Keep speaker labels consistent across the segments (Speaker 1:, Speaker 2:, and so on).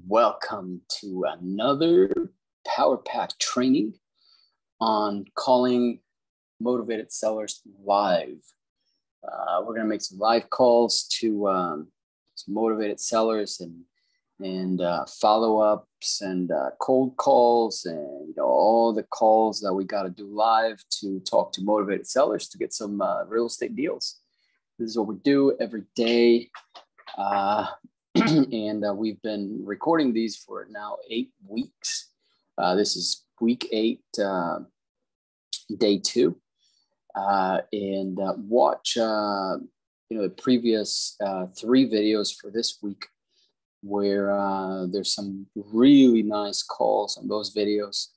Speaker 1: welcome to another Power Pack training on calling motivated sellers live. We're going to make some live calls to some motivated sellers and follow-ups and cold calls and all the calls that we got to do live to talk to motivated sellers to get some real estate deals. This is what we do every day. And we've been recording these for now 8 weeks. This is week 8, day 2. And watch the previous 3 videos for this week where there's some really nice calls on those videos.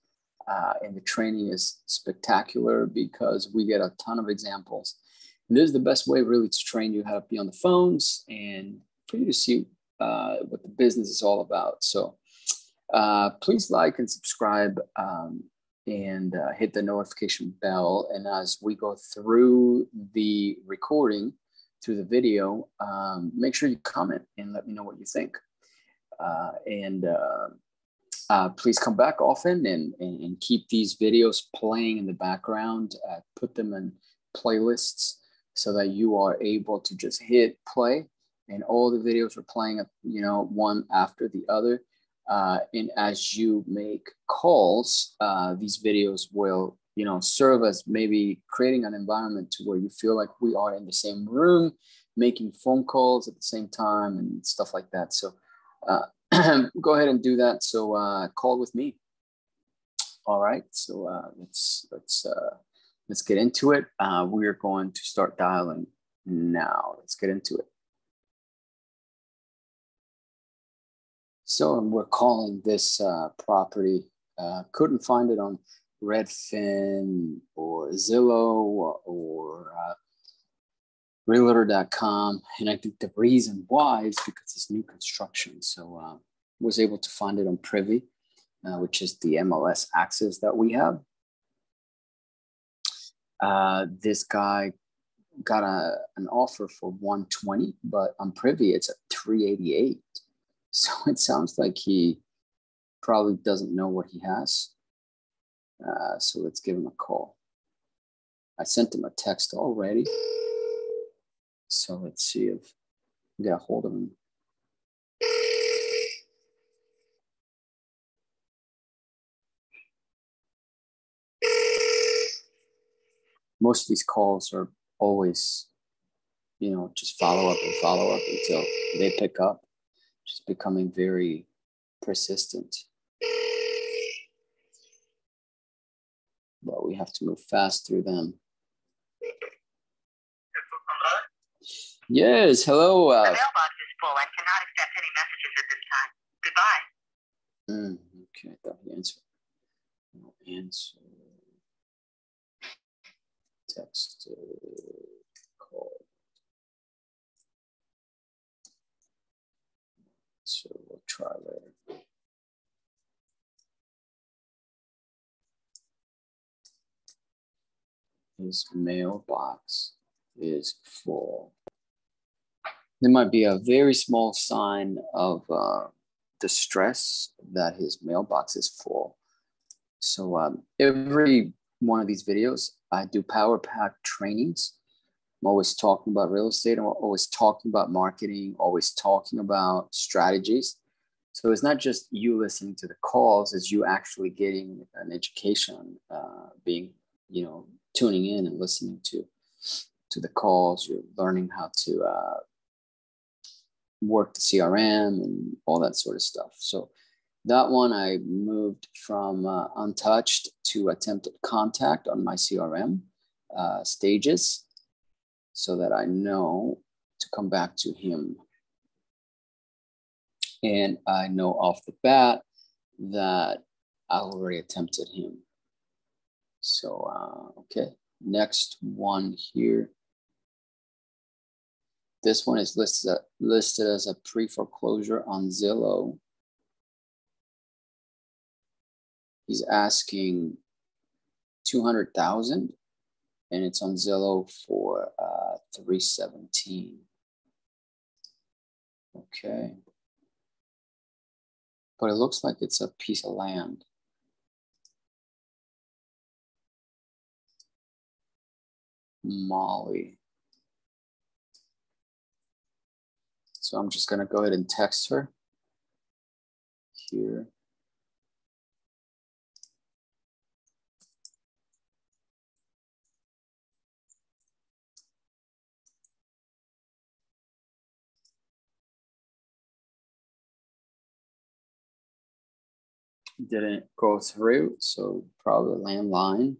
Speaker 1: And the training is spectacular because we get a ton of examples. And this is the best way really to train you how to be on the phones and for you to see what the business is all about. So please like and subscribe and hit the notification bell. And as we go through the recording, through the video, make sure you comment and let me know what you think. Please come back often and keep these videos playing in the background. Put them in playlists so that you are able to just hit play and all the videos are playing, one after the other. And as you make calls, these videos will, serve as maybe creating an environment to where you feel like we are in the same room, making phone calls at the same time and stuff like that. So go ahead and do that. So call with me. All right. So let's get into it. We are going to start dialing now. Let's get into it. So we're calling this property. Couldn't find it on Redfin or Zillow or Realtor.com. And I think the reason why is because it's new construction. So was able to find it on Privy, which is the MLS access that we have. This guy got an offer for 120, but on Privy it's at 388. So it sounds like he probably doesn't know what he has. So let's give him a call. I sent him a text already. So let's see if we get a hold of him. Most of these calls are always, just follow up until they pick up. Just becoming very persistent. But we have to move fast through them. Yes, hello.
Speaker 2: The mailbox is full and cannot accept any messages at this time. Goodbye.
Speaker 1: Okay, I thought he answered. No answer. Text. Call. So we'll try later. His mailbox is full. There might be a very small sign of distress that his mailbox is full. So every one of these videos, I do Power Pack trainings. I'm always talking about real estate. I'm always talking about marketing, always talking about strategies. So it's not just you listening to the calls, it's you actually getting an education, being, tuning in and listening to the calls. You're learning how to work the CRM and all that sort of stuff. So that one I moved from untouched to attempted contact on my CRM stages so that I know to come back to him. And I know off the bat that I already attempted him. So, okay, next one here. This one is listed as a pre-foreclosure on Zillow. He's asking $200,000 and it's on Zillow for $317. Okay. but it looks like it's a piece of land. Molly. So I'm just gonna go ahead and text her here. Didn't go through, so probably landline.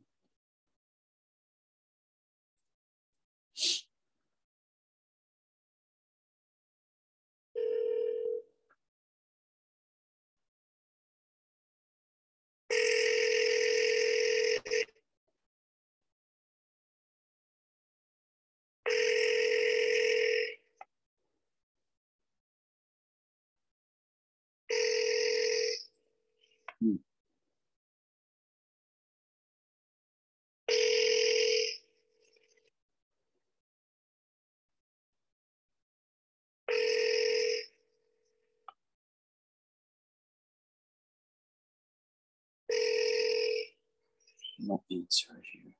Speaker 1: No answer here.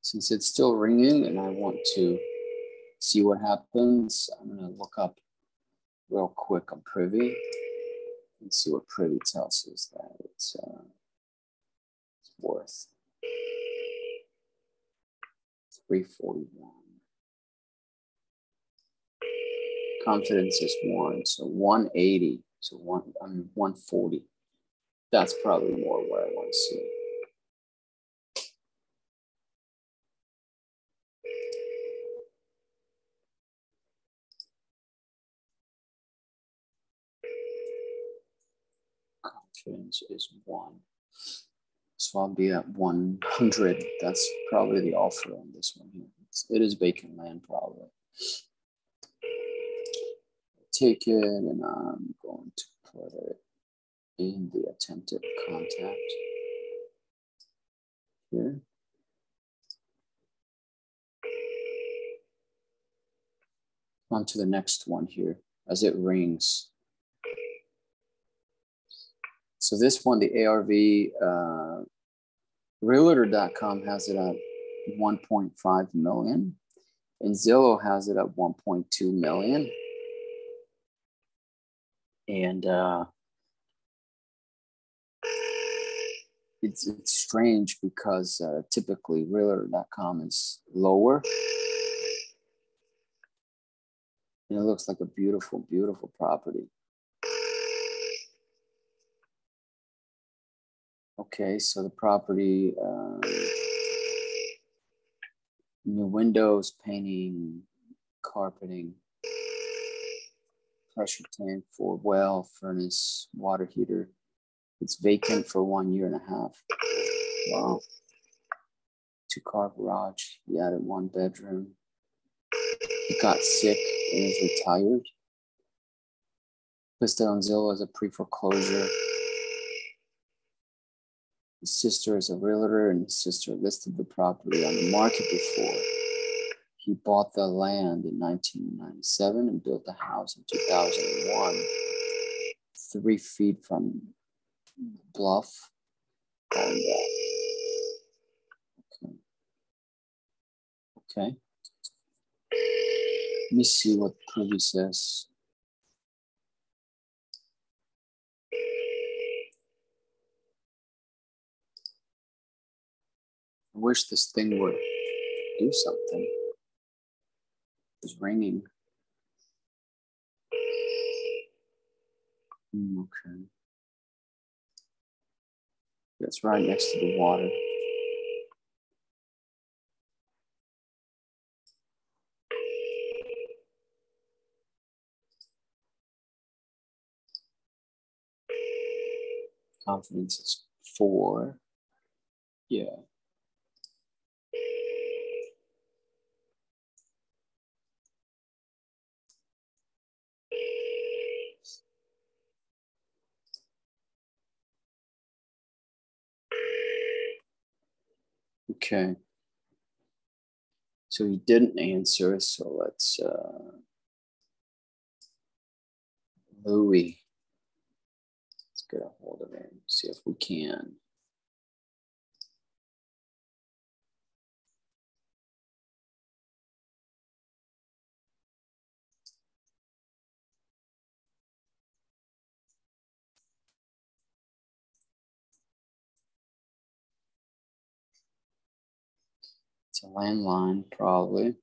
Speaker 1: Since it's still ringing and I want to see what happens, I'm gonna look up real quick on Privy and see what Privy tells us that it's worth. 341. Confidence is 1, so 180. So 140. That's probably more what I want to see. Confidence is 1. So I'll be at 100. That's probably the offer on this one here. It is vacant land, probably. Take it, and I'm going to put it in the attempted contact here. On to the next one here as it rings. So this one, the ARV, Realtor.com has it at 1.5 million, and Zillow has it at 1.2 million. And it's strange because typically Realtor.com is lower. And it looks like a beautiful, beautiful property. Okay, so the property, new windows, painting, carpeting, pressure tank for well, furnace, water heater. It's vacant for 1.5 years. Wow. 2-car garage. He added 1 bedroom. He got sick and is retired. Listed on Zillow as a pre-foreclosure. His sister is a realtor, and his sister listed the property on the market before. He bought the land in 1997 and built the house in 2001, 3 feet from bluff. And, okay. Let me see what Privy says. I wish this thing would do something. It's ringing. Okay. That's right next to the water. Confidence is 4. Yeah. Okay. So he didn't answer. So let's Louis. Let's get a hold of him. See if we can. It's a landline, probably.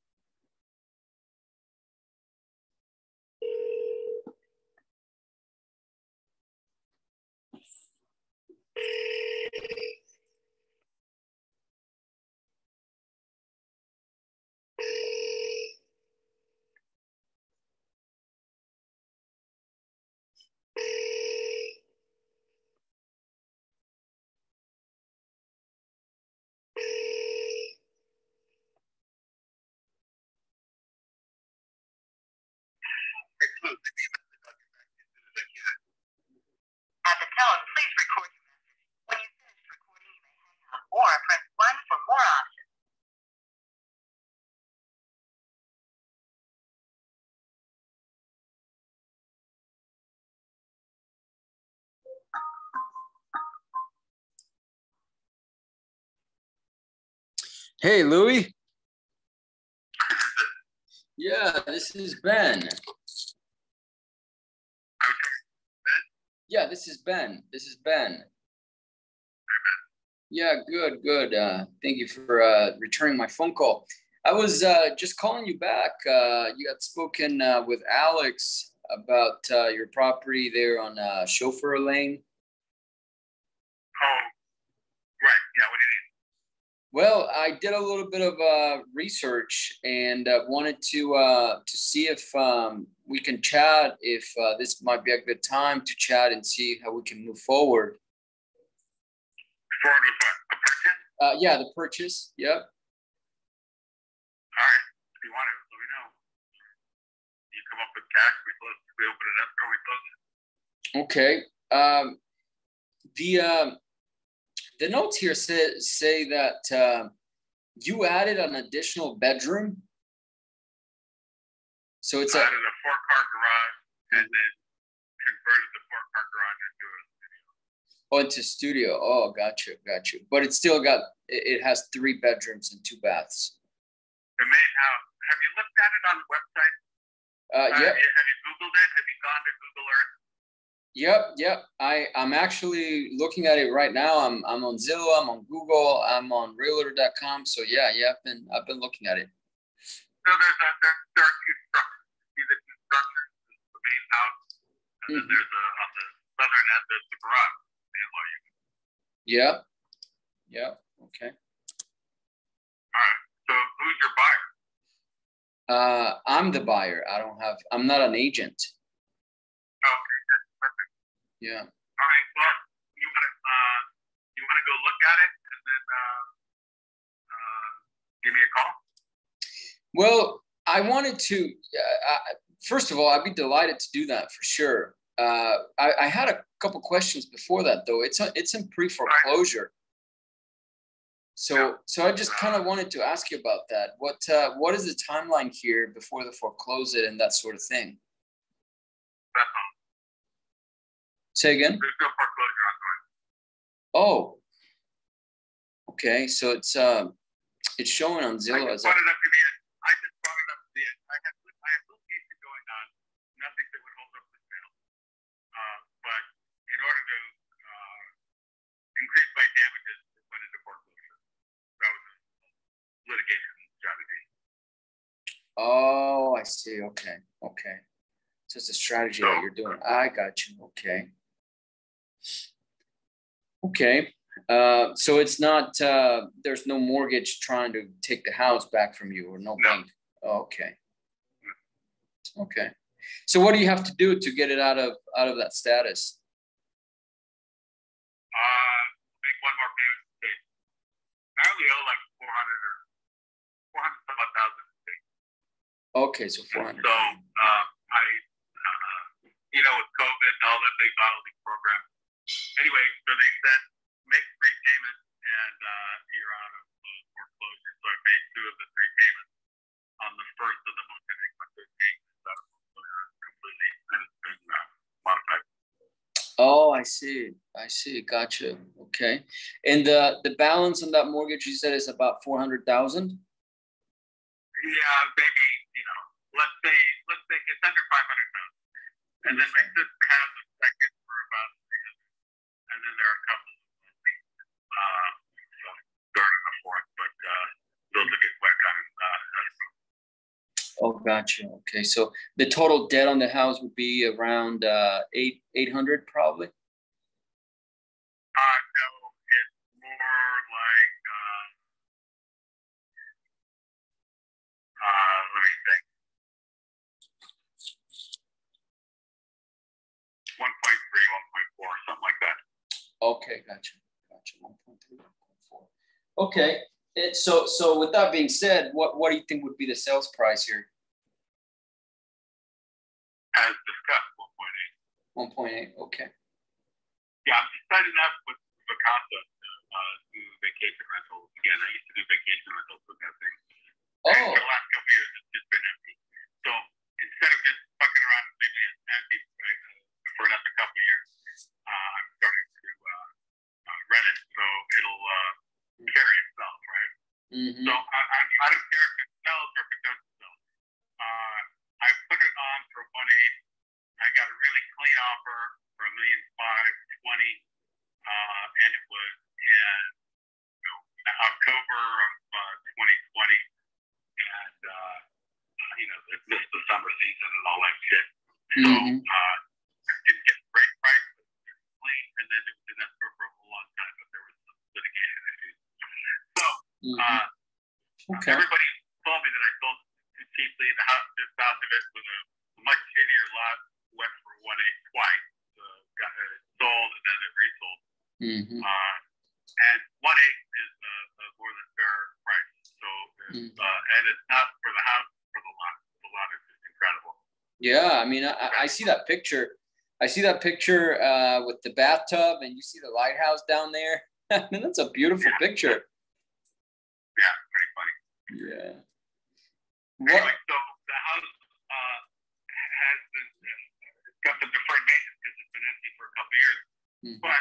Speaker 2: At the tone, please record your message. When you finish recording, you may hang up or press 1 for more options.
Speaker 1: Hey, Louis. Yeah, this is Ben. Yeah, this is Ben. This is Ben. Yeah, good, good. Thank you for returning my phone call. I was just calling you back. You had spoken with Alex about your property there on Chauffeur Lane.
Speaker 3: Oh, right. Yeah, what do you need?
Speaker 1: Well, I did a little bit of research and wanted to see if we can chat, if this might be a good time to chat and see how we can move forward.
Speaker 3: Forward with what? A purchase?
Speaker 1: Yeah, the purchase. Yep.
Speaker 3: All right. If you want it, let me know. You come up with cash, we open it up, or we close it.
Speaker 1: Okay. The notes here say that you added an additional bedroom. So it's
Speaker 3: added a 4-car garage and then converted the 4-car garage into a studio.
Speaker 1: Oh, into studio. Oh, gotcha. But it's still it has 3 bedrooms and 2 baths.
Speaker 3: The main house. Have you looked at it on the website?
Speaker 1: Yeah.
Speaker 3: Have you Googled it? Have you gone to Google Earth?
Speaker 1: Yep. I'm actually looking at it right now. I'm on Zillow, I'm on Google, I'm on Realtor.com. So yeah, I've been looking at it.
Speaker 3: So there are 2 structures. See the 2 structures? The main house, and then there's on the southern end there's the garage. The in-law unit.
Speaker 1: Yeah. Okay.
Speaker 3: All right. So who's your buyer?
Speaker 1: I'm the buyer. I'm not an agent.
Speaker 3: Okay, good. Perfect.
Speaker 1: Yeah.
Speaker 3: All right. Well, you want to go look at it and then give me a call?
Speaker 1: Well, I wanted to. First of all, I'd be delighted to do that for sure. I had a couple questions before that, though. It's in pre-foreclosure. So I just kind of wanted to ask you about that. What is the timeline here before the foreclose it and that sort of thing?
Speaker 3: That's all.
Speaker 1: Say again?
Speaker 3: There's no foreclosure ongoing.
Speaker 1: Oh. Okay, so it's showing on Zillow as
Speaker 3: I just brought it up to the end. I have litigation going on. Nothing that would hold up the sale. But in order to increase my damages, it went into foreclosure. That was a litigation strategy.
Speaker 1: Oh, I see. Okay. So it's a strategy that you're doing. I got you. Okay. So it's not, there's no mortgage trying to take the house back from you or no bank. Oh, okay. So what do you have to do to get it out of that status?
Speaker 3: Make one more payment to pay. I only owe like 400,000.
Speaker 1: Okay, so 400.
Speaker 3: So with COVID and all that, they got all these programs. Anyway, so they said make 3 payments and you're out of
Speaker 1: Oh, I see. I see. Gotcha. Okay. And the balance on that mortgage you said is about 400,000?
Speaker 3: Yeah, maybe, let's say it's under 500,000. And then my sister has a second for about 300. And then there are a couple of third and a fourth, but those will get quite kind of
Speaker 1: Oh, gotcha. Okay. So the total debt on the house would be around 800 probably.
Speaker 3: no, it's more like let me think. 1.3, 1.4, something like that.
Speaker 1: Okay, gotcha. Gotcha. 1.3, 1.4. Okay. So with that being said, what do you think would be the sales price here?
Speaker 3: As discussed, 1.8.
Speaker 1: 1.8. Okay.
Speaker 3: Yeah, I'm deciding up with Vacasa to do vacation rentals again. I used to do vacation rentals with that thing.
Speaker 1: Oh.
Speaker 3: And for the last couple of years, it's just been empty. So instead of just fucking around and leaving it empty for another couple of years, I'm starting to rent it so it'll carry itself, right?
Speaker 1: Mm-hmm.
Speaker 3: So I don't care if it sells or if it doesn't sell. I put it on for 1.8. I got a really clean offer for $1,520,000, and it was in October of 2020, and it's the summer season and all that shit. So
Speaker 1: Mm-hmm.
Speaker 3: I didn't get a great price, but it was clean, and then it was in escrow for a long time, but there was some litigation issues. So
Speaker 1: Okay.
Speaker 3: everybody told me that I sold too cheaply. The house, just south of it, was a much shittier lot. Went for 1.8 twice. Got it sold and then it resold.
Speaker 1: Mm-hmm.
Speaker 3: And 1.8 is a more than fair price. So, and it's not for the house, for the lot. The lot is just incredible.
Speaker 1: Yeah, I mean, I see that picture. I see that picture with the bathtub, and you see the lighthouse down there. I mean, that's a beautiful picture.
Speaker 3: Yeah, pretty funny.
Speaker 1: Yeah.
Speaker 3: Anyway, so the house has been got some deferred maintenance because it's been empty for a couple of years.
Speaker 1: Mm-hmm.
Speaker 3: But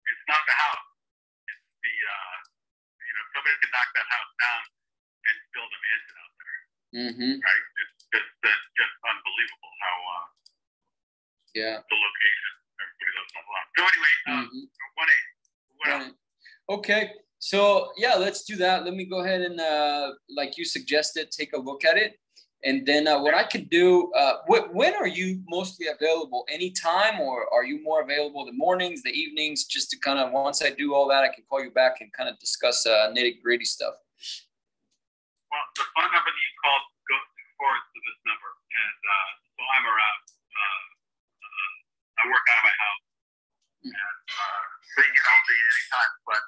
Speaker 3: it's not the house. It's the somebody could knock that house down and build a mansion out there.
Speaker 1: Mm-hmm.
Speaker 3: Right? It's just unbelievable how the location. Everybody loves that lot. So anyway, 1.8. What else?
Speaker 1: Okay. So yeah, let's do that. Let me go ahead and like you suggested, take a look at it. And then what I could do, when are you mostly available? Anytime, or are you more available the mornings, the evenings, just to kind of, once I do all that, I can call you back and kind of discuss nitty-gritty stuff?
Speaker 3: Well, the phone number that you called goes forward to this number. And so I'm around. I work out of my house. And so you can get hold of me anytime. But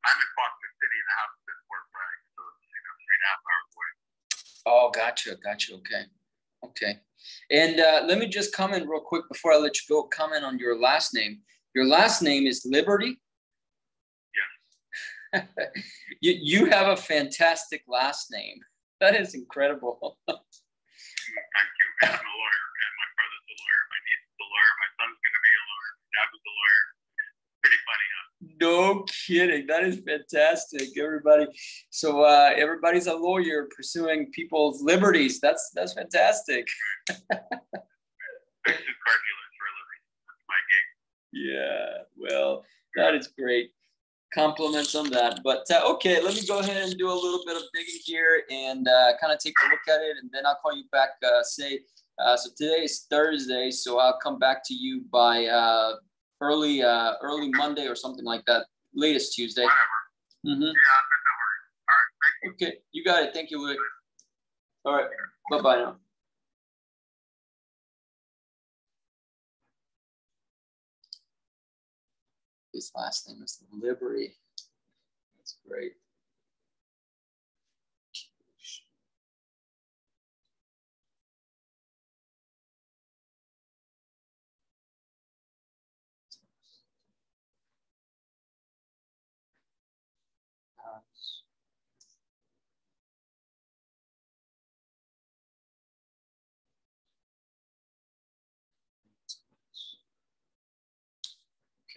Speaker 3: I'm in Foster City, and the house is in Fort Bragg. So it's 3.5 hours away.
Speaker 1: Oh, gotcha. Okay. And let me just comment real quick before I let you go. Comment on your last name. Your last name is Liberty?
Speaker 3: Yes.
Speaker 1: You have a fantastic last name. That is incredible.
Speaker 3: Thank you. And I'm a lawyer, and my brother's a lawyer. My niece is a lawyer. My son's going to be a lawyer. My dad was a lawyer. Pretty funny, huh?
Speaker 1: No kidding. That is fantastic, everybody. So everybody's a lawyer pursuing people's liberties. That's fantastic.
Speaker 3: I do car dealers for a living. That's my gig.
Speaker 1: Yeah, well, that is great. Compliments on that. But okay, let me go ahead and do a little bit of digging here and kind of take a look at it, and then I'll call you back. So today is Thursday, so I'll come back to you by early Monday or something like that. Latest Tuesday.
Speaker 3: Whatever.
Speaker 1: Mm-hmm.
Speaker 3: Yeah, no worries. All right, thank you.
Speaker 1: Okay, you got it. Thank you, Louis. All right, bye-bye now. His last name is Liberty. That's great.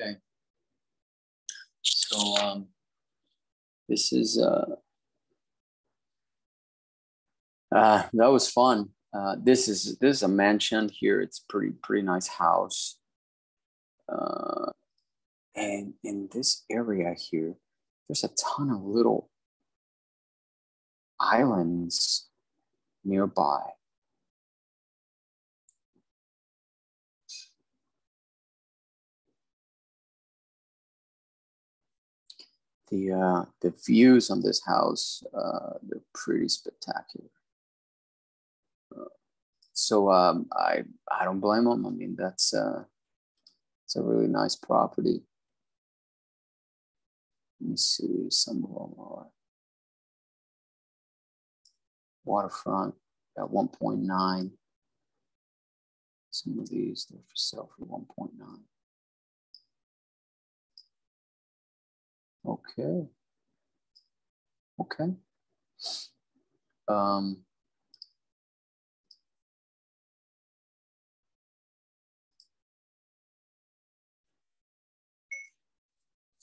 Speaker 1: Okay. So this is that was fun. This is a mansion here. It's pretty nice house. And in this area here, there's a ton of little islands nearby. The views on this house, they're pretty spectacular. So I don't blame them. I mean, it's a really nice property. Let me see, some of them are waterfront at 1.9. Some of these, they're for sale for 1.9. Okay. Okay.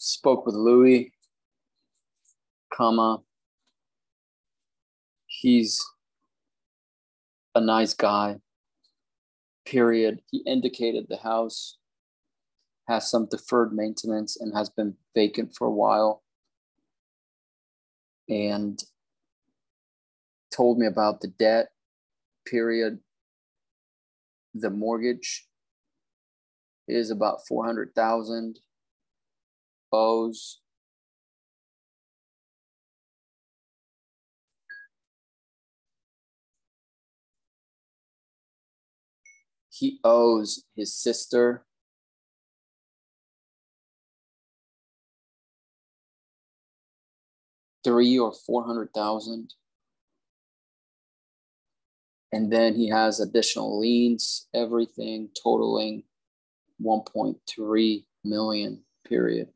Speaker 1: Spoke with Louis, he's a nice guy, period. He indicated the house has some deferred maintenance and has been vacant for a while, and told me about the debt, period. The mortgage is about 400,000 owes. He owes his sister $300,000 or 400,000. And then he has additional liens, everything totaling 1.3 million, period.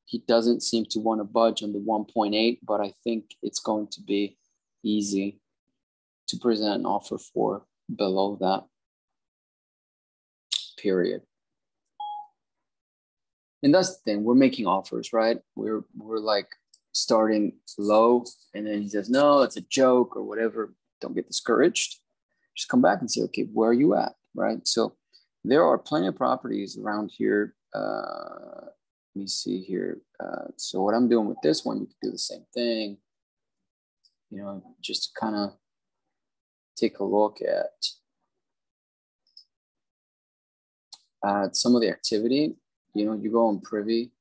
Speaker 1: He doesn't seem to want to budge on the 1.8, but I think it's going to be easy to present an offer for below that, period. And that's the thing, we're making offers, right? We're like starting low, and then he says, no, it's a joke or whatever. Don't get discouraged. Just come back and say, okay, where are you at, right? So there are plenty of properties around here. Let me see here. So what I'm doing with this one, you can do the same thing. You know, just to kind of take a look at some of the activity. You know, you go on Privy,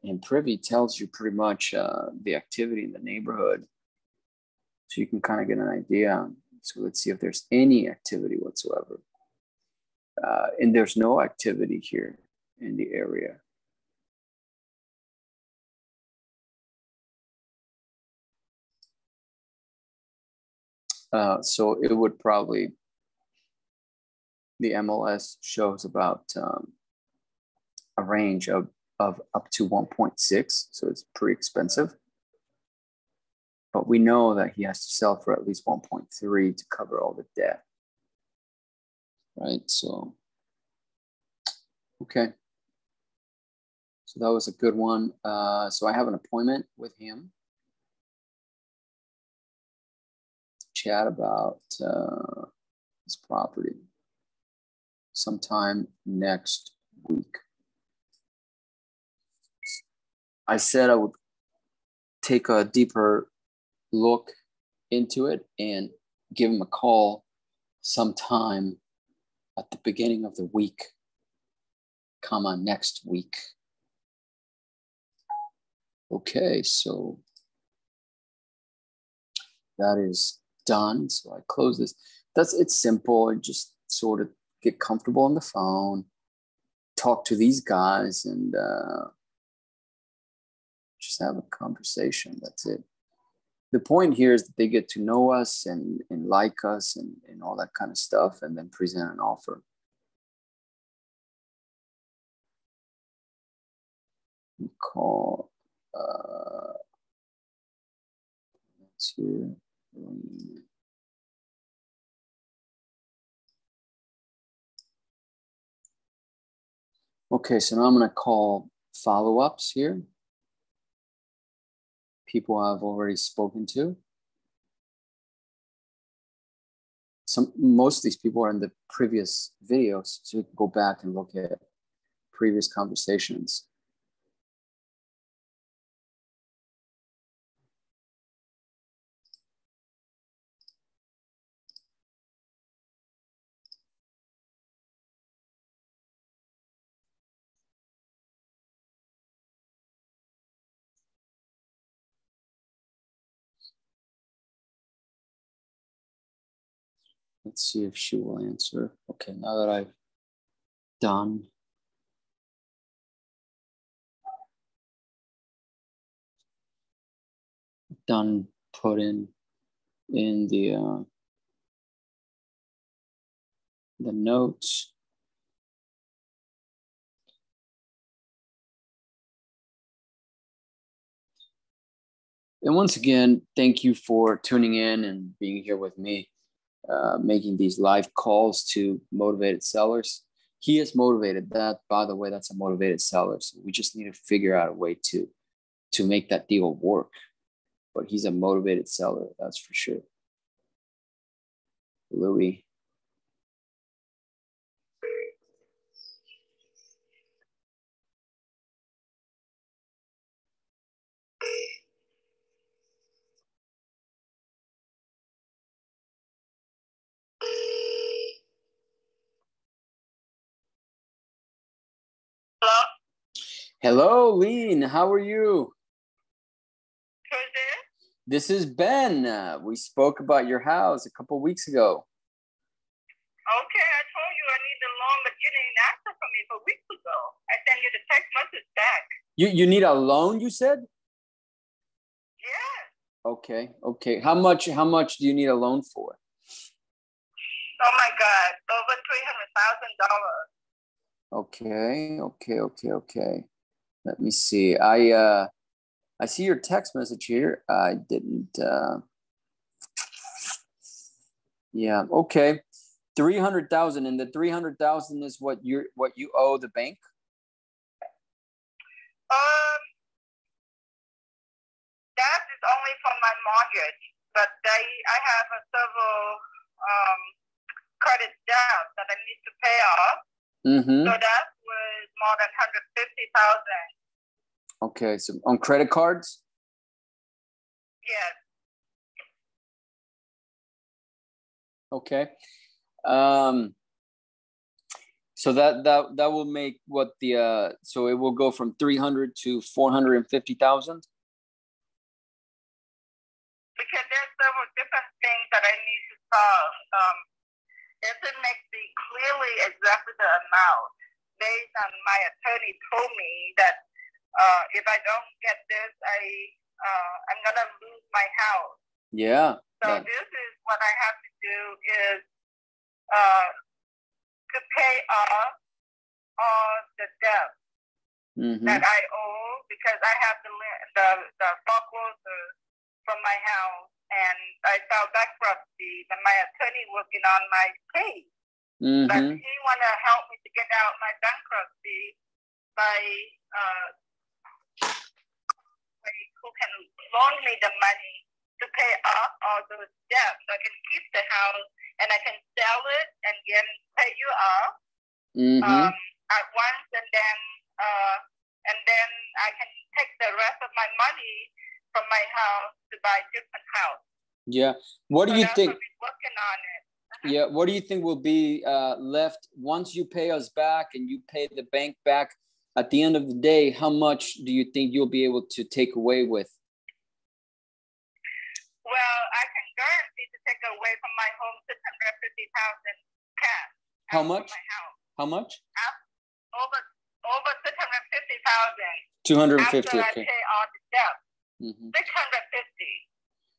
Speaker 1: and Privy tells you pretty much the activity in the neighborhood. So you can kind of get an idea. So let's see if there's any activity whatsoever. And there's no activity here in the area. So it would probably, the MLS shows about a range of up to 1.6. So it's pretty expensive. But we know that he has to sell for at least 1.3 to cover all the debt. Right, so, okay. So that was a good one. So I have an appointment with him to chat about his property sometime next week. I said I would take a deeper look into it and give him a call sometime at the beginning of the week, next week. Okay, so that is done. So I close this. It's simple. I just sort of get comfortable on the phone, talk to these guys, and just have a conversation. That's it. The point here is that they get to know us and like us and all that kind of stuff, and then present an offer. We call notes here. Okay, so now I'm going to call follow-ups here. People I've already spoken to. Most of these people are in the previous videos, so you can go back and look at previous conversations. Let's see if she will answer. Okay, now that I've done put in the notes. And once again, thank you for tuning in and being here with me, making these live calls to motivated sellers. He is motivated. That, by the way, that's a motivated seller. So we just need to figure out a way to make that deal work. But he's a motivated seller, that's for sure. Louis.
Speaker 2: Hello?
Speaker 1: Hello, Lean. How are you?
Speaker 2: Who's this?
Speaker 1: This is Ben. We spoke about your house a couple of weeks ago.
Speaker 2: Okay, I told you I need the loan, but you didn't answer for me for weeks ago. I sent you the text message back.
Speaker 1: You need a loan, you said?
Speaker 2: Yeah.
Speaker 1: Okay. How much do you need a loan for?
Speaker 2: Oh my God, over $300,000.
Speaker 1: Okay. Let me see. I see your text message here. I didn't. Yeah. Okay. 300,000, and the 300,000 is what you owe the bank.
Speaker 2: That is only for my mortgage, but I have a several credit debt that I need to pay off.
Speaker 1: Mm-hmm.
Speaker 2: So that was more than 150,000.
Speaker 1: Okay, so on credit cards?
Speaker 2: Yes.
Speaker 1: Okay. So that will make what the so it will go from 300 to 450,000.
Speaker 2: Because there's several different things that I need to solve. It doesn't make me clearly exactly the amount. Based on my attorney told me that if I don't get this, I'm gonna lose my house.
Speaker 1: Yeah.
Speaker 2: So this is what I have to do is to pay off all the debt that I owe, because I have the foreclosure from my house, and I filed bankruptcy, and my attorney working on my case. But he wanna help me to get out my bankruptcy by who can loan me the money to pay off all those debts, so I can keep the house and I can sell it and then pay you off at once, and then I can take the rest of my money from my house to buy a different house.
Speaker 1: Yeah. What do you think?
Speaker 2: Working on it.
Speaker 1: Yeah. What do you think will be left once you pay us back and you pay the bank back? At the end of the day, how much do you think you'll be able to take away with?
Speaker 2: Well, I can guarantee to take away from my home 650,000 cash.
Speaker 1: How much?
Speaker 2: My house.
Speaker 1: How much?
Speaker 2: Over 650,000.
Speaker 1: 250.
Speaker 2: After
Speaker 1: Okay.
Speaker 2: I pay all the debt. 650.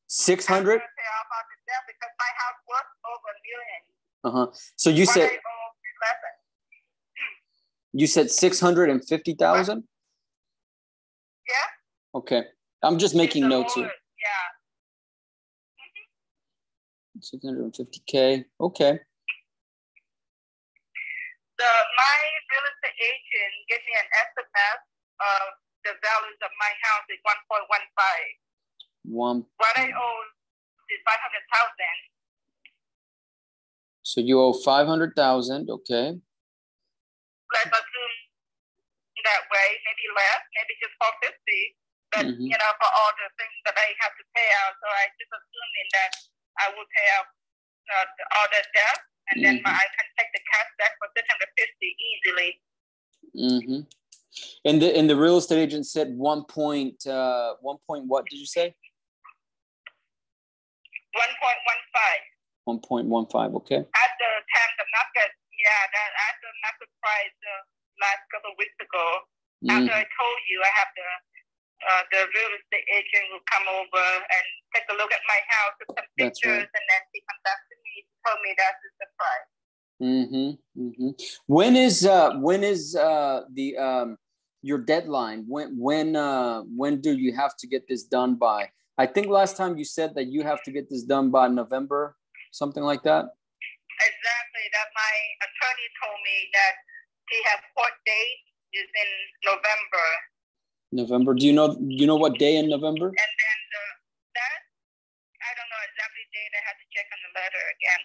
Speaker 1: 600?
Speaker 2: After I pay off all the debt, because my house worth over $1 million.
Speaker 1: So you
Speaker 2: What
Speaker 1: said
Speaker 2: I owe is 11.
Speaker 1: you said 650,000?
Speaker 2: Yeah.
Speaker 1: Okay. I'm just making notes here.
Speaker 2: Yeah.
Speaker 1: $650K. Okay.
Speaker 2: My real estate agent gave me an estimate of the values of my house is 1.15. What I owe is 500,000.
Speaker 1: So you owe 500,000. Okay.
Speaker 2: Let's assume that way, maybe less, maybe just 450. But you know, for all the things that I have to pay out, so I just assuming that I will pay out all the debt, and then I can take the cash back for 650 easily.
Speaker 1: And the real estate agent said 1 point what did you say?
Speaker 2: 1.15.
Speaker 1: 1.15. Okay.
Speaker 2: At the time the market, at the market price last couple of weeks ago. After I told you, I have the real estate agent will come over and take a look at my house, took some pictures, and then he comes back to me, told me that is the price.
Speaker 1: When is the your deadline? When do you have to get this done by? I think last time you said that you have to get this done by November, something like that.
Speaker 2: Exactly. That my attorney told me that he has court date is in November.
Speaker 1: November. Do you know what day in November?
Speaker 2: And then that I don't know exactly date. I have to check on the letter again.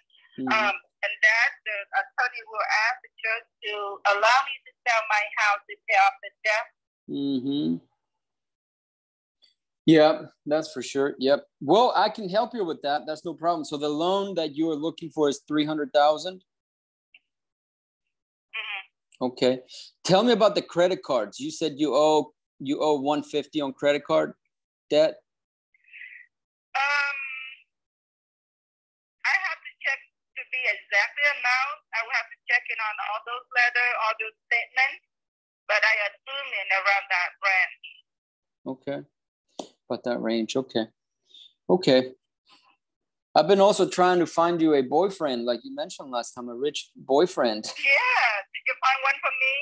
Speaker 2: And that the attorney will ask the judge to allow me to sell my house to pay off the debt.
Speaker 1: Yeah, that's for sure. Yep. Well, I can help you with that. That's no problem. So the loan that you are looking for is 300,000. Okay. Tell me about the credit cards. You said you owe 150 on credit card debt.
Speaker 2: I have to check to be exactly amount. I will have to check in on all those letters, all those statements, but I assume in around that range.
Speaker 1: Okay. About that range. Okay. I've been also trying to find you a boyfriend, like you mentioned last time, a rich boyfriend.
Speaker 2: Yeah. Did you find one for me?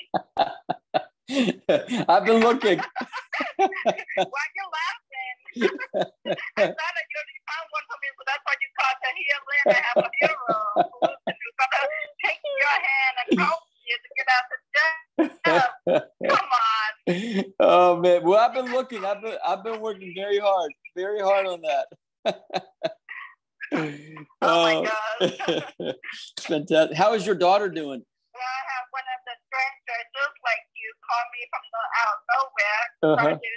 Speaker 1: I've been looking.
Speaker 2: Why are you laughing? I thought that you already found one for me, so that's why you called to hear Lynn to have a hero who's gonna take your hand and help you to get out the debt. Come on.
Speaker 1: Oh man. Well, I've been looking. I've been working very hard on that.
Speaker 2: Oh my God.
Speaker 1: Fantastic. How is your daughter doing?
Speaker 2: Well, I have one of the strangers just like you call me from out nowhere, trying to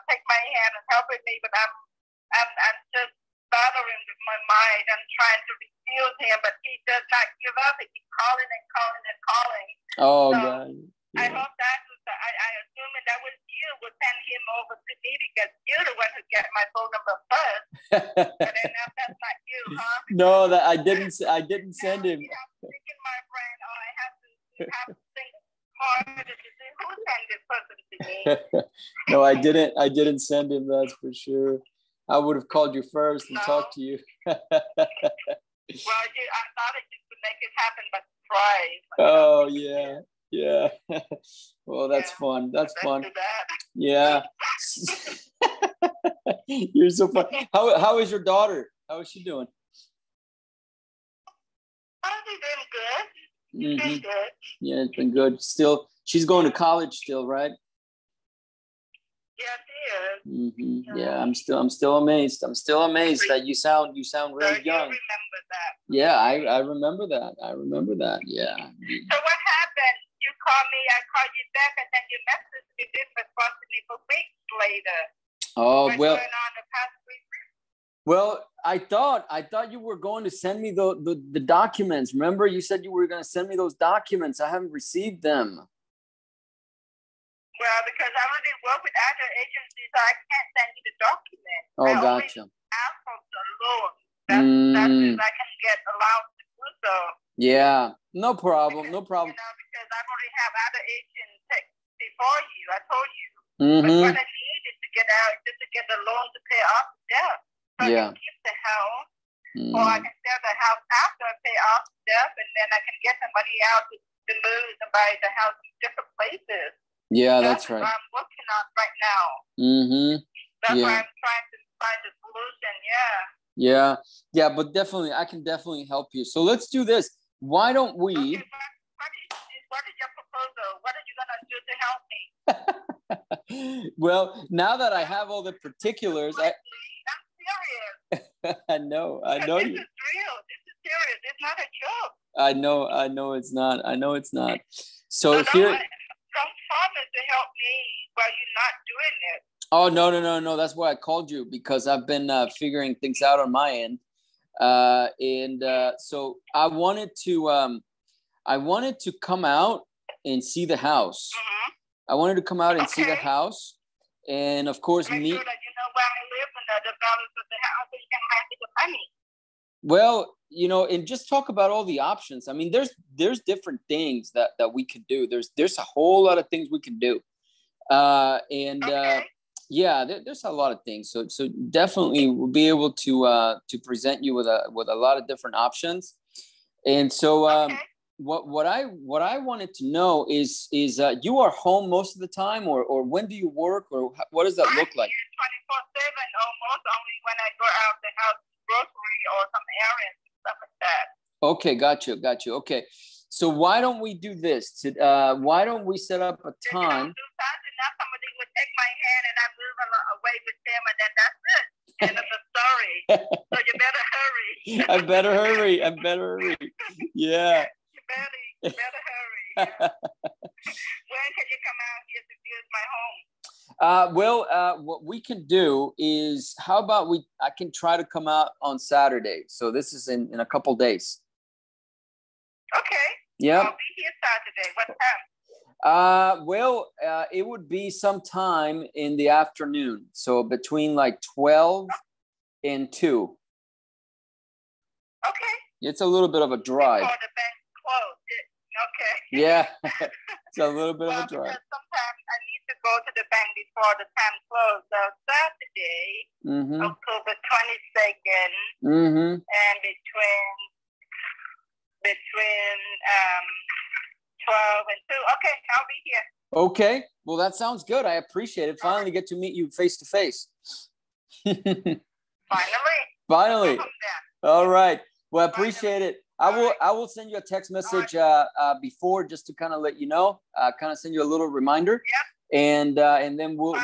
Speaker 2: take my hand and help me, but I'm just battling with my mind. I'm trying to refuse him, but he does not give up. He keeps calling and calling and calling.
Speaker 1: Oh
Speaker 2: so
Speaker 1: God. Yeah.
Speaker 2: I hope I assume that was you would send him over to me because you're the one who get my phone number first. But then that's not you, huh?
Speaker 1: No, that I didn't send him.
Speaker 2: You have to think in my brain, I have to think harder to see who sent this person to me.
Speaker 1: No, I didn't send him, that's for sure. I would have called you first and talked to you.
Speaker 2: Well, I thought it just would make it happen, but try.
Speaker 1: Oh yeah. Well, that's fun. That's fun. Yeah. You're so fun. How is your daughter? How is she doing?
Speaker 2: She's doing good. She's good.
Speaker 1: Yeah, it's been good. Still, she's going to college still, right?
Speaker 2: Yeah, she is.
Speaker 1: Yeah, I'm still amazed. I'm still amazed that you sound really young.
Speaker 2: You remember that?
Speaker 1: Yeah, I remember that. Yeah.
Speaker 2: So what happened? You called me, I called you back, and then you messaged me, didn't respond to me for weeks later.
Speaker 1: Oh,
Speaker 2: What's
Speaker 1: well.
Speaker 2: going on the past week?
Speaker 1: Well, I thought you were going to send me the documents. Remember, you said you were going to send me those documents. I haven't received them.
Speaker 2: Well, because I already work with other agencies, so I can't send you the document.
Speaker 1: Oh, gotcha.
Speaker 2: Ask for the loan. That's if I can get allowed to do so.
Speaker 1: Yeah, no problem.
Speaker 2: Because I already have other agents before you. I told you. But what I need is to get out, just to get the loan to pay off the debt. So I can keep the house, or I can sell the house after I pay off the debt, and then I can get somebody out to move and buy the house in different places.
Speaker 1: Yeah, that's right.
Speaker 2: What I'm working on right now. That's why I'm trying to find a solution.
Speaker 1: Yeah, but definitely, I can definitely help you. So let's do this. Why don't we?
Speaker 2: Okay, what is your proposal? What are you gonna do to help me?
Speaker 1: Well, now that I have all the particulars,
Speaker 2: I'm serious.
Speaker 1: I know
Speaker 2: This
Speaker 1: you.
Speaker 2: is real. This is serious. It's not a joke.
Speaker 1: I know it's not. So
Speaker 2: don't
Speaker 1: here.
Speaker 2: Don't promise to help me while you're not doing it.
Speaker 1: Oh, no. That's why I called you, because I've been figuring things out on my end. So I wanted to come out and see the house.
Speaker 2: Mm-hmm.
Speaker 1: I wanted to come out and see the house, and of course
Speaker 2: Make sure that you know where I live and the values of the house, so you can have the money.
Speaker 1: Well, and just talk about all the options. I mean, there's different things that we can do. There's a whole lot of things we can do. Yeah, there's a lot of things. So definitely we'll be able to present you with a lot of different options. And so what I wanted to know is you are home most of the time, or when do you work, or what does that look like?
Speaker 2: 24/7 almost, only when I go out the house, grocery or some errands and stuff like that.
Speaker 1: Okay, got you. Okay, so why don't we do this? Why don't we set up a time?
Speaker 2: If you don't do fast enough, somebody would take my hand and I move away with them, and then that's it. End of the story. So you better hurry.
Speaker 1: I better hurry. Yeah.
Speaker 2: You better hurry. Yeah. When can you come out here to visit my home?
Speaker 1: What we can do is, how about I can try to come out on Saturday. So this is in a couple days.
Speaker 2: Okay.
Speaker 1: Yeah.
Speaker 2: I'll be here Saturday. What time?
Speaker 1: It would be sometime in the afternoon. So between like 12 and 2.
Speaker 2: Okay.
Speaker 1: It's a little bit of a drive.
Speaker 2: Before the bank closed. Okay.
Speaker 1: Yeah. It's a little bit of a drive.
Speaker 2: Because sometimes I need to go to the bank before the time closes. So Saturday, October 22nd, and between 12 and 2. Okay, I'll be here.
Speaker 1: Okay. Well, that sounds good. I appreciate it. Finally get to meet you face to face. Finally. All right. Well, I appreciate it. I will send you a text message before, just to kind of let you know, kind of send you a little reminder.
Speaker 2: Yep.
Speaker 1: And then we'll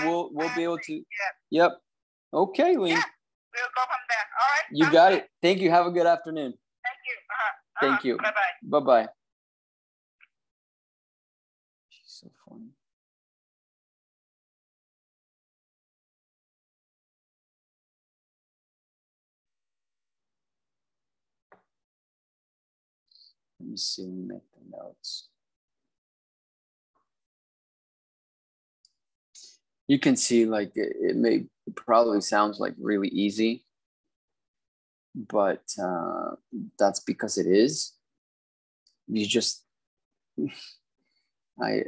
Speaker 1: be able to. Yep. Okay, Lynn.
Speaker 2: Yeah. We'll go from there. All right.
Speaker 1: You got it. Thank you. Have a good afternoon.
Speaker 2: Thank you.
Speaker 1: Thank you.
Speaker 2: Bye-bye.
Speaker 1: Bye-bye. She's so funny. Let me see, make the notes. You can see, like, it probably sounds like really easy, but that's because it is. You just, I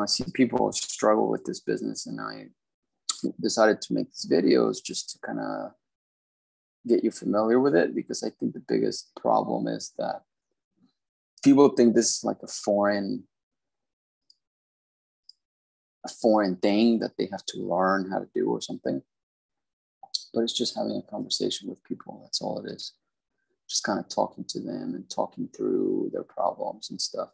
Speaker 1: see people struggle with this business, and I decided to make these videos just to kind of get you familiar with it, because I think the biggest problem is that people think this is like a foreign thing that they have to learn how to do or something. But it's just having a conversation with people. That's all it is. Just kind of talking to them and talking through their problems and stuff.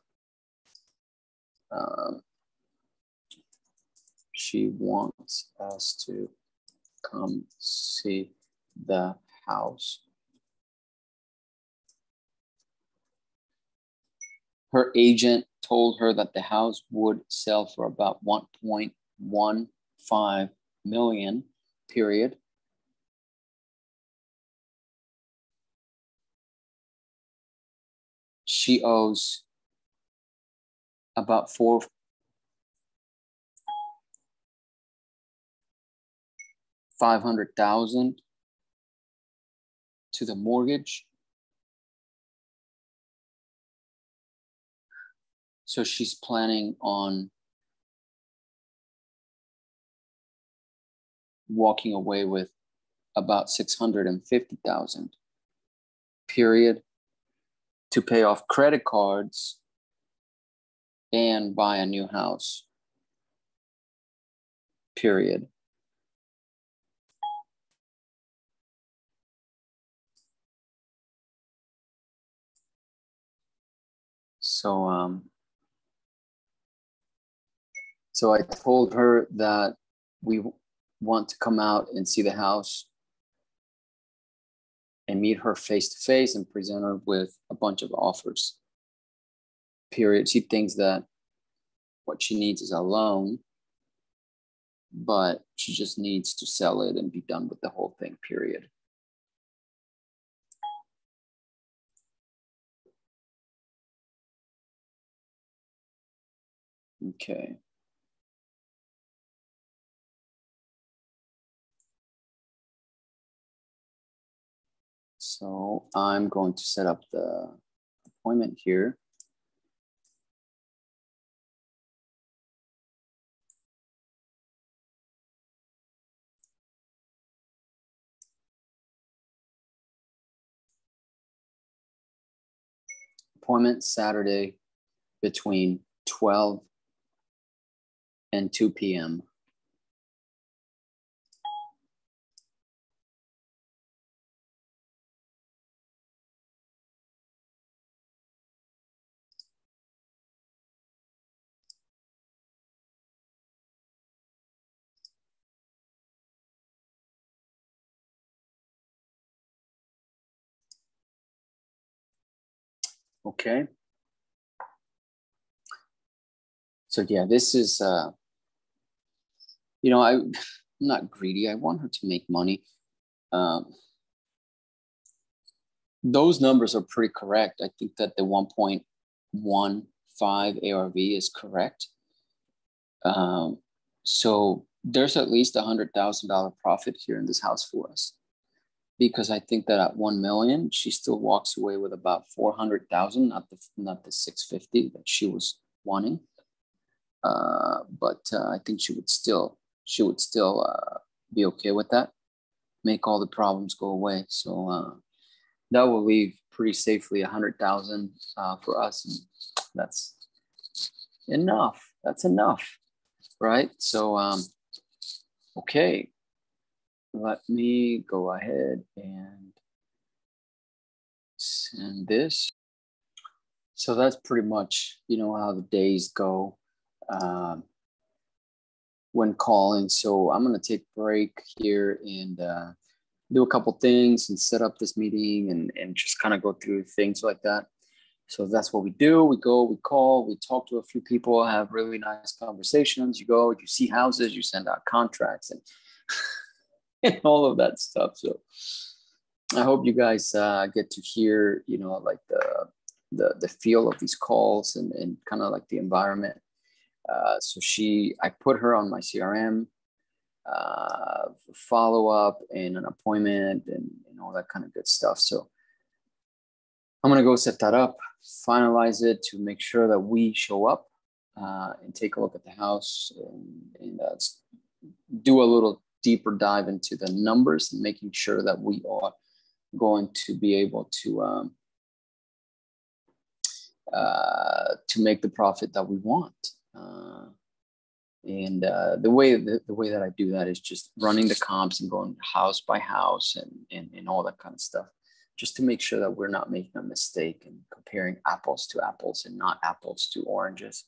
Speaker 1: She wants us to come see the house. Her agent told her that the house would sell for about 1.15 million, period. She owes about $500,000 to the mortgage. So she's planning on walking away with about $650,000, period, to pay off credit cards and buy a new house, period. So I told her that we want to come out and see the house and meet her face to face and present her with a bunch of offers. Period. She thinks that what she needs is a loan, but she just needs to sell it and be done with the whole thing, period. Okay. So I'm going to set up the appointment here. Appointment Saturday between 12 and 2 p.m. Okay. So yeah, this is, you know, I'm not greedy. I want her to make money. Those numbers are pretty correct. I think that the 1.15 ARV is correct. So there's at least $100,000 profit here in this house for us, because I think that at 1 million, she still walks away with about 400,000, not the 650 that she was wanting. But I think she would still be okay with that. Make all the problems go away. So that will leave pretty safely 100,000 for us, and that's enough. That's enough, right? So okay, let me go ahead and send this. So that's pretty much, you know, how the days go when calling. So I'm going to take a break here and do a couple things and set up this meeting and just kind of go through things like that. So that's what we do. We go, we call, we talk to a few people, have really nice conversations. You go, you see houses, you send out contracts and, and all of that stuff. So I hope you guys get to hear, you know, like the feel of these calls and kind of like the environment. So I put her on my CRM, follow up and an appointment and all that kind of good stuff. So I'm going to go set that up, finalize it to make sure that we show up and take a look at the house and do a little deeper dive into the numbers and making sure that we are going to be able to make the profit that we want. And the way that I do that is just running the comps and going house by house and all that kind of stuff, just to make sure that we're not making a mistake and comparing apples to apples and not apples to oranges.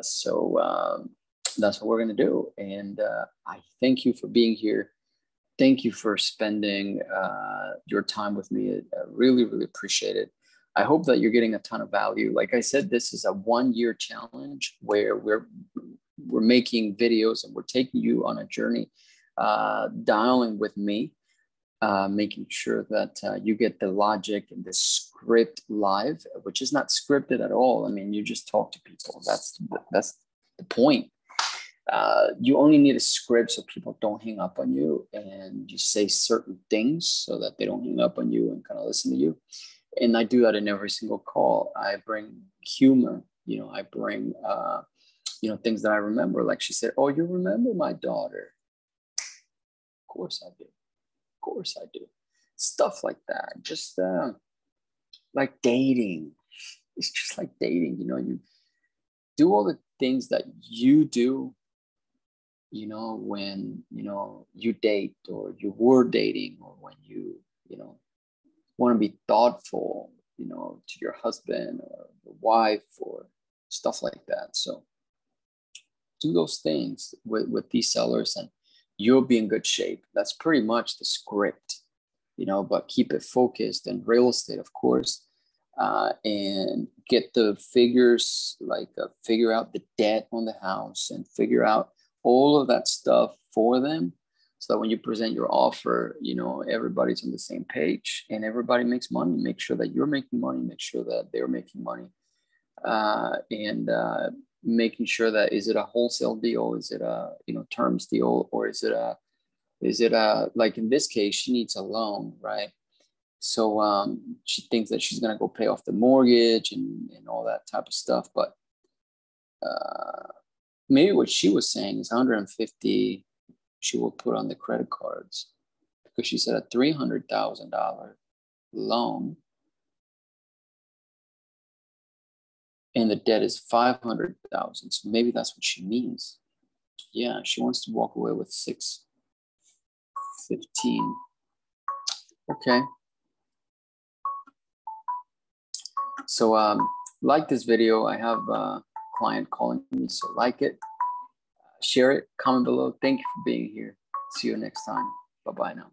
Speaker 1: So that's what we're going to do. And I thank you for being here. Thank you for spending your time with me. I really, really appreciate it. I hope that you're getting a ton of value. Like I said, this is a 1-year challenge where we're making videos and we're taking you on a journey, dialing with me, making sure that you get the logic and the script live, which is not scripted at all. I mean, you just talk to people. That's the point. You only need a script so people don't hang up on you, and you say certain things so that they don't hang up on you and kind of listen to you. And I do that in every single call. I bring humor, you know, I bring, you know, things that I remember. Like she said, oh, you remember my daughter? Of course I do. Of course I do. Stuff like that. Just like dating. It's just like dating, you know, you do all the things that you do, you know, when, you know, you date or you were dating or when you know, want to be thoughtful, you know, to your husband or your wife or stuff like that. So do those things with these sellers and you'll be in good shape. That's pretty much the script, you know, but keep it focused and real estate, of course, and get the figures, like figure out the debt on the house and figure out all of that stuff for them. So that when you present your offer, you know, everybody's on the same page and everybody makes money. Make sure that you're making money, make sure that they're making money. And making sure that, is it a wholesale deal? Is it a, you know, terms deal? Or is it a, like in this case, she needs a loan, right? So she thinks that she's going to go pay off the mortgage and all that type of stuff. But maybe what she was saying is 150 she will put on the credit cards, because she said a $300,000 loan and the debt is 500,000. So maybe that's what she means. Yeah, she wants to walk away with 615. Okay. So like this video. I have a client calling me, so like it, share it, comment below. Thank you for being here. See you next time. Bye-bye now.